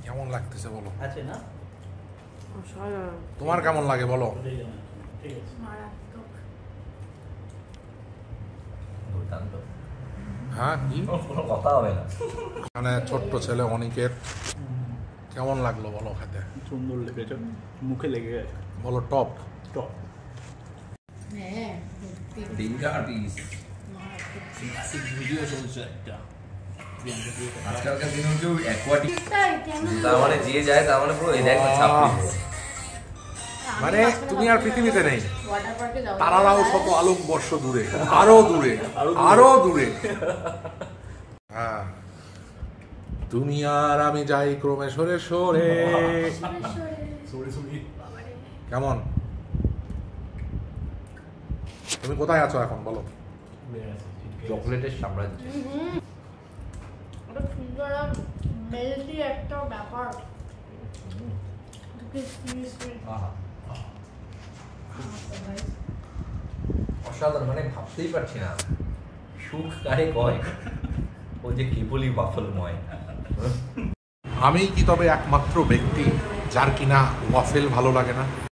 কেমন লাগতেছে বলো? আছে না? তোমার কেমন লাগে বলো? হ্যাঁ, কি কোনো কথা হবে না। মানে ছোট্ট ছেলে অনিকের কেমন লাগলো বলো খেতে? সুন্দর লেগেছে, মুখে লেগে গেছে। বলো টপ টপ। ভিডিও চলছে একটা আজকালকার দিনে কেউ অ্যাকোয়াটিক, তার মানে যে যায় তার মানে পুরো এই দেখ ছাপড়ি। মানে তুমি আর পৃথিবীতে নেই, তারারাও শত আলোক বর্ষ দূরে, আরো দূরে, আরো দূরে। হ্যাঁ, তুমি আর আমি যাই ক্রমে সরে সরে। কেমন? তুমি কোথায় আছো এখন বলো? চকলেটের সাম্রাজ্য। একটা ব্যাপার অসাধারণ, মানে ভাবতেই পারছি না সুখ কারে কয়, ও যে কেবলই ওয়াফলময়। আমি কি তবে একমাত্র ব্যক্তি যার কিনা ওয়াফেল ভালো লাগে না?